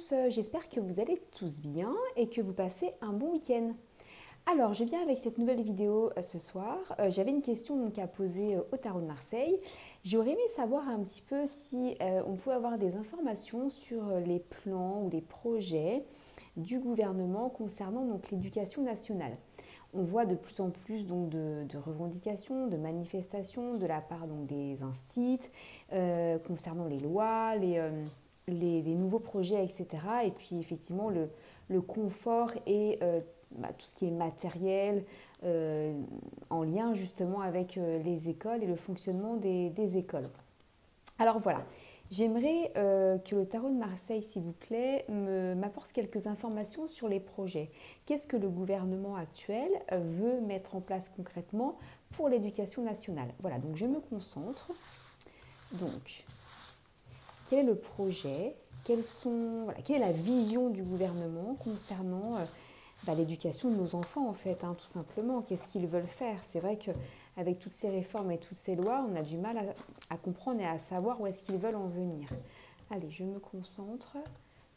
tous, j'espère que vous allez tous bien et que vous passez un bon week-end. Alors, je viens avec cette nouvelle vidéo ce soir. J'avais une question donc, à poser au Tarot de Marseille. J'aurais aimé savoir un petit peu si on pouvait avoir des informations sur les plans ou les projets du gouvernement concernant donc l'éducation nationale. On voit de plus en plus donc, de revendications, de manifestations de la part donc, des instits concernant les lois, les nouveaux projets, etc. Et puis effectivement le confort et tout ce qui est matériel en lien justement avec les écoles et le fonctionnement des écoles. Alors voilà, j'aimerais que le Tarot de Marseille, s'il vous plaît, m'apporte quelques informations sur les projets. Qu'est-ce que le gouvernement actuel veut mettre en place concrètement pour l'éducation nationale? Voilà, donc je me concentre. Donc, quel est le projet? Quelle est la vision du gouvernement concernant l'éducation de nos enfants, en fait, tout simplement? Qu'est-ce qu'ils veulent faire? C'est vrai qu'avec toutes ces réformes et toutes ces lois, on a du mal à comprendre et à savoir où est-ce qu'ils veulent en venir. Allez, je me concentre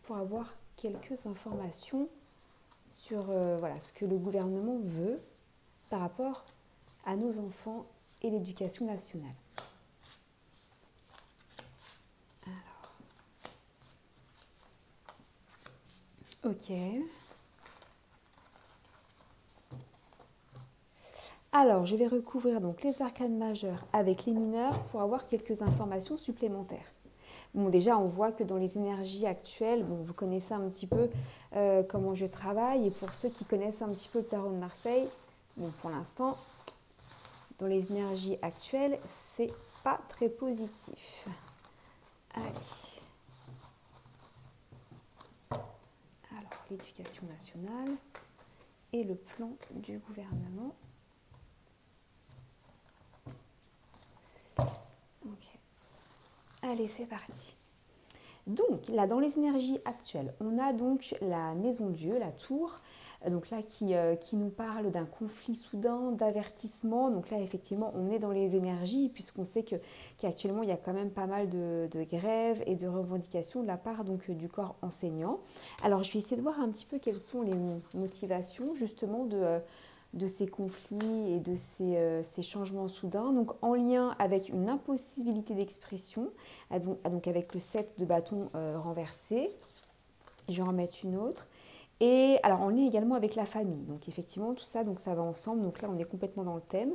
pour avoir quelques informations sur ce que le gouvernement veut par rapport à nos enfants et l'éducation nationale. Ok. Alors, je vais recouvrir donc les arcanes majeures avec les mineurs pour avoir quelques informations supplémentaires. Bon, déjà, on voit que dans les énergies actuelles, bon, vous connaissez un petit peu comment je travaille. Et pour ceux qui connaissent un petit peu le Tarot de Marseille, bon, pour l'instant, dans les énergies actuelles, c'est pas très positif. Allez. Alors, l'éducation nationale et le plan du gouvernement. Ok. Allez, c'est parti. Donc, là, dans les énergies actuelles, on a donc la maison Dieu, la tour, donc là, qui nous parle d'un conflit soudain, d'avertissement. Donc là, effectivement, on est dans les énergies, puisqu'on sait qu'actuellement, il y a quand même pas mal de grèves et de revendications de la part donc, du corps enseignant. Alors, je vais essayer de voir un petit peu quelles sont les motivations, justement, de ces conflits et de ces changements soudains, donc en lien avec une impossibilité d'expression, donc avec le 7 de bâton renversé. Je vais en remettre une autre. Et alors, on est également avec la famille. Donc, effectivement, tout ça, donc ça va ensemble. Donc là, on est complètement dans le thème.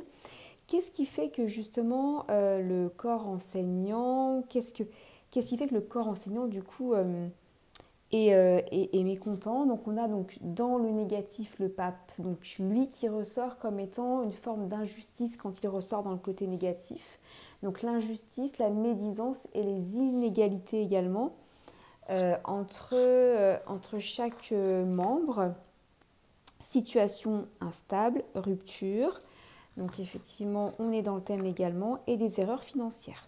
Qu'est-ce qui fait que, justement, le corps enseignant, qu'est-ce qui fait que le corps enseignant, du coup, est mécontent? Donc, on a donc dans le négatif le pape, donc lui qui ressort comme étant une forme d'injustice quand il ressort dans le côté négatif. Donc, l'injustice, la médisance et les inégalités également. Entre chaque membre, situation instable, rupture, donc effectivement on est dans le thème également, et des erreurs financières,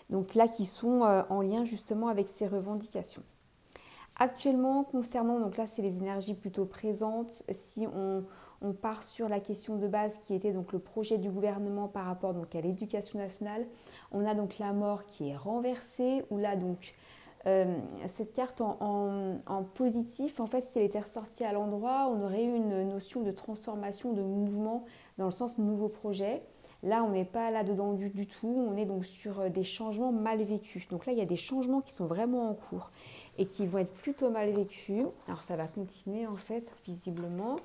donc là qui sont en lien justement avec ces revendications. Actuellement concernant, donc là c'est les énergies plutôt présentes, si on part sur la question de base qui était donc le projet du gouvernement par rapport donc à l'éducation nationale, on a donc la mort qui est renversée, où là donc cette carte en positif, en fait, si elle était ressortie à l'endroit, on aurait eu une notion de transformation, de mouvement, dans le sens nouveau projet. Là, on n'est pas là-dedans du tout, on est donc sur des changements mal vécus. Donc là, il y a des changements qui sont vraiment en cours et qui vont être plutôt mal vécus. Alors, ça va continuer, en fait, visiblement.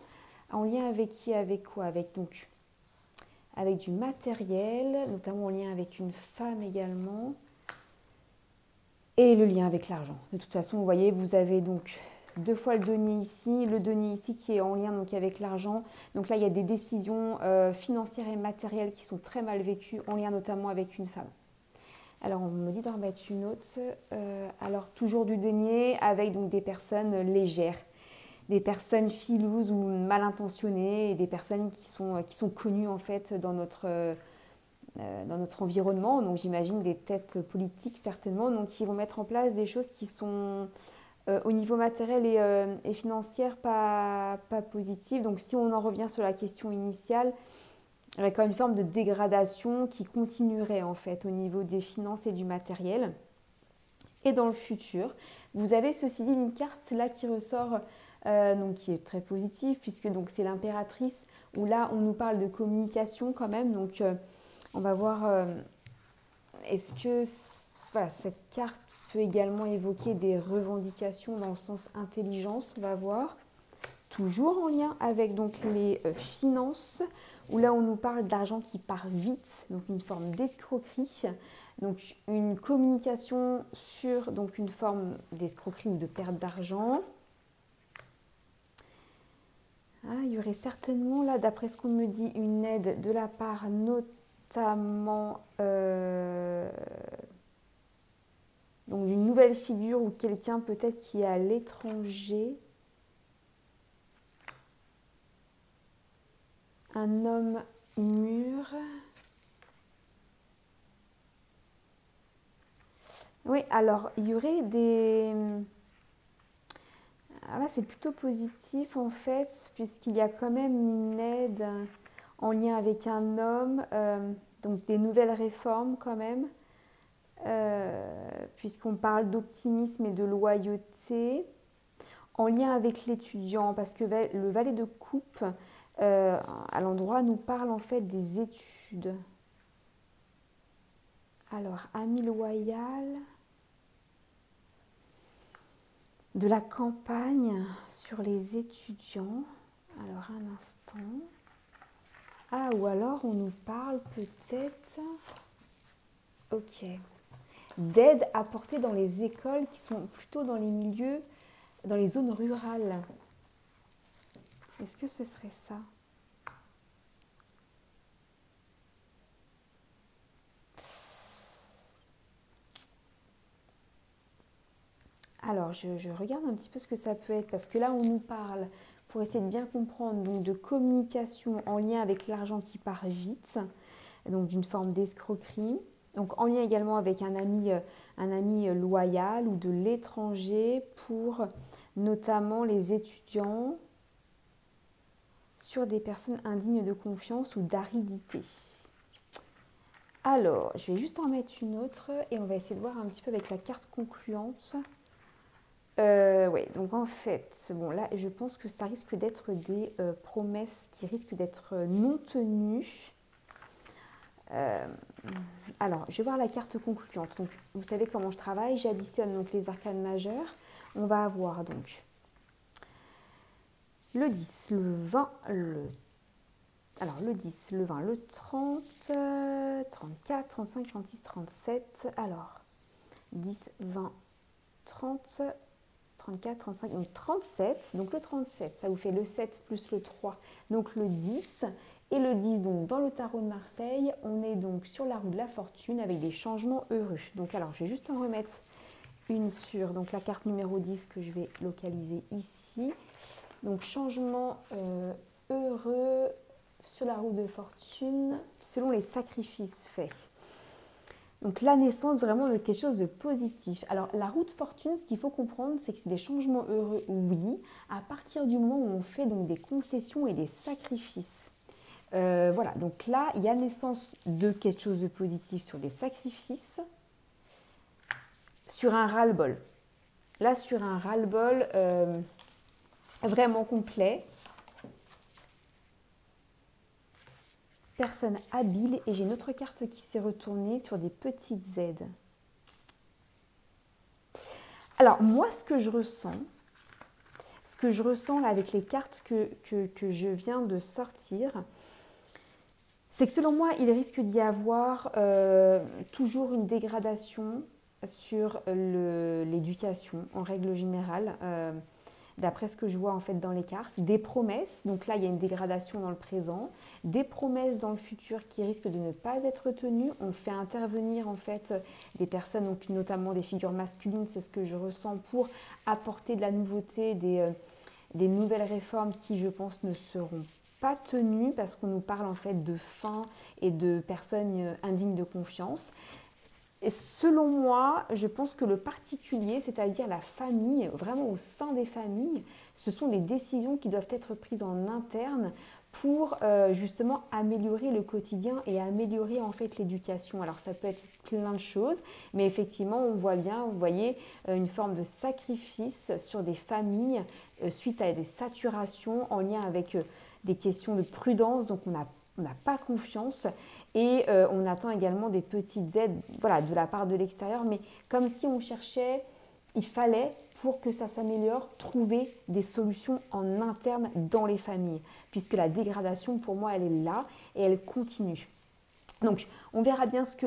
En lien avec qui, avec quoi? Avec du matériel, notamment en lien avec une femme également. Et le lien avec l'argent. De toute façon, vous voyez, vous avez donc deux fois le denier ici qui est en lien donc avec l'argent. Donc là, il y a des décisions financières et matérielles qui sont très mal vécues, en lien notamment avec une femme. Alors, on me dit d'en remettre une autre. Alors, toujours du denier avec donc des personnes légères, des personnes filouses ou mal intentionnées, et des personnes qui sont connues en fait dans notre environnement, donc j'imagine des têtes politiques certainement, donc qui vont mettre en place des choses qui sont au niveau matériel et financier pas positives. Donc si on en revient sur la question initiale, il y a quand même une forme de dégradation qui continuerait en fait au niveau des finances et du matériel. Et dans le futur, vous avez ceci dit une carte là qui ressort, donc qui est très positive, puisque donc c'est l'impératrice, où là on nous parle de communication quand même. Donc on va voir, est-ce que voilà, cette carte peut également évoquer des revendications dans le sens intelligence, on va voir. Toujours en lien avec donc les finances, où là on nous parle d'argent qui part vite, donc une forme d'escroquerie, donc une communication sur donc une forme d'escroquerie ou de perte d'argent. Ah, il y aurait certainement là, d'après ce qu'on me dit, une aide de la part notamment donc d'une nouvelle figure ou quelqu'un peut-être qui est à l'étranger. Un homme mûr. Oui, alors il y aurait des... Alors là, c'est plutôt positif en fait, puisqu'il y a quand même une aide en lien avec un homme, donc des nouvelles réformes quand même, puisqu'on parle d'optimisme et de loyauté, en lien avec l'étudiant, parce que le valet de coupe, à l'endroit, nous parle en fait des études. Alors, ami loyal, de la campagne sur les étudiants. Alors, un instant. Ah, ou alors on nous parle peut-être, ok, d'aide apportée dans les écoles qui sont plutôt dans les milieux, dans les zones rurales. Est-ce que ce serait ça? Alors, je regarde un petit peu ce que ça peut être, parce que là, on nous parle, pour essayer de bien comprendre, donc de communication en lien avec l'argent qui part vite, donc d'une forme d'escroquerie, donc en lien également avec un ami loyal ou de l'étranger pour notamment les étudiants, sur des personnes indignes de confiance ou d'aridité. Alors, je vais juste en mettre une autre et on va essayer de voir un petit peu avec la carte concluante. Oui, donc en fait, bon là, je pense que ça risque d'être des promesses qui risquent d'être non tenues. Alors, je vais voir la carte concluante. Donc, vous savez comment je travaille, j'additionne donc les arcanes majeures. On va avoir donc le 10, le 20, alors le 10, le 20, le 30, 34, 35, 36, 37. Alors, 10, 20, 30, 34, 35, donc 37. Donc le 37, ça vous fait le 7 plus le 3, donc le 10. Et le 10, donc dans le tarot de Marseille, on est donc sur la roue de la fortune avec des changements heureux. Donc alors, je vais juste en remettre une sur donc la carte numéro 10 que je vais localiser ici. Donc changement heureux sur la roue de fortune selon les sacrifices faits. Donc la naissance vraiment de quelque chose de positif. Alors la roue de fortune, ce qu'il faut comprendre, c'est que c'est des changements heureux, oui, à partir du moment où on fait donc des concessions et des sacrifices. Voilà, donc là, il y a naissance de quelque chose de positif sur des sacrifices, sur un ras-le-bol. Là, sur un ras-le-bol vraiment complet. Personne habile, et j'ai une autre carte qui s'est retournée sur des petites aides. Alors, moi, ce que je ressens là avec les cartes que je viens de sortir, c'est que selon moi, il risque d'y avoir toujours une dégradation sur l'éducation en règle générale, d'après ce que je vois en fait dans les cartes. Des promesses, donc là il y a une dégradation dans le présent, des promesses dans le futur qui risquent de ne pas être tenues. On fait intervenir en fait des personnes, donc notamment des figures masculines, c'est ce que je ressens, pour apporter de la nouveauté, des nouvelles réformes qui je pense ne seront pas tenues, parce qu'on nous parle en fait de fin et de personnes indignes de confiance. Et selon moi, je pense que le particulier, c'est-à-dire la famille, vraiment au sein des familles, ce sont des décisions qui doivent être prises en interne pour justement améliorer le quotidien et améliorer en fait l'éducation. Alors ça peut être plein de choses, mais effectivement on voit bien, vous voyez, une forme de sacrifice sur des familles suite à des saturations en lien avec des questions de prudence, donc on n'a pas confiance et on attend également des petites aides voilà, de la part de l'extérieur, mais comme si on cherchait, il fallait, pour que ça s'améliore, trouver des solutions en interne dans les familles, puisque la dégradation, pour moi, elle est là et elle continue. Donc, on verra bien ce que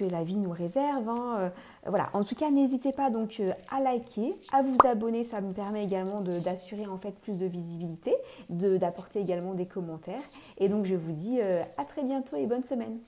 la vie nous réserve. Hein. Voilà. En tout cas, n'hésitez pas donc à liker, à vous abonner. Ça me permet également d'assurer en fait plus de visibilité, d'apporter également des commentaires. Et donc, je vous dis à très bientôt et bonne semaine.